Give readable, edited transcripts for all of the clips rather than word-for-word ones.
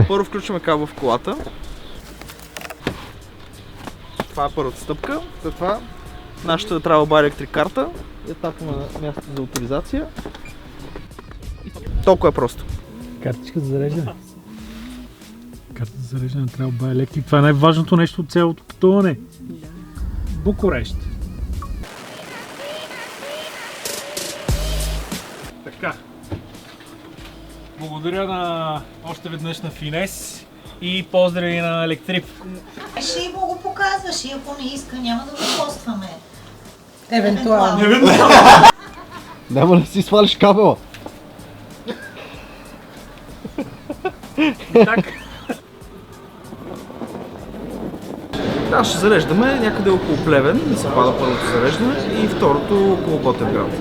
Първо включваме кабел в колата. Това е първата стъпка. След това нашата Travel by Electric карта. Етапа на място за авторизация. Толкова е просто. Картичка за зареждане. Карта за зареждане трябва да електрик. Това е най-важното нещо от цялото пътуване. Букурещ. Така. Благодаря още веднъж на Финес и поздрави на Електрик. Ще и го показваш и ако не иска, няма да го постваме. Евентуално. Няма да си свалиш кабела. Так. Да, ще зареждаме някъде около Плевен, да се пада първото зареждане и второто около Ботевград.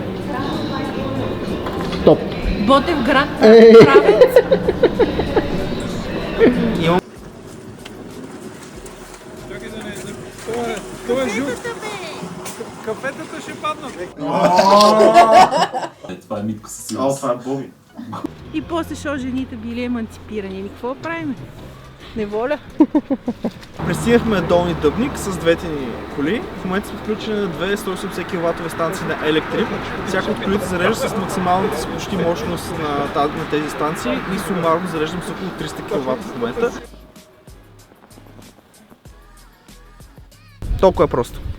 Стоп. Ботевград, Правец. Кафетата ще паднат. Това е Митко със сигурност. Това е Боби. И после шо жените били еманципирани. Или какво правим? Неволя. Пристигнахме Долни Дъбник с двете ни коли. В момента сме включени на две 180 кВт станции на Електрик. Всяка от колите зарежда с максималната си почти мощност на тези станции и сумарно зареждам с около 300 кВт в момента. Толкова е просто.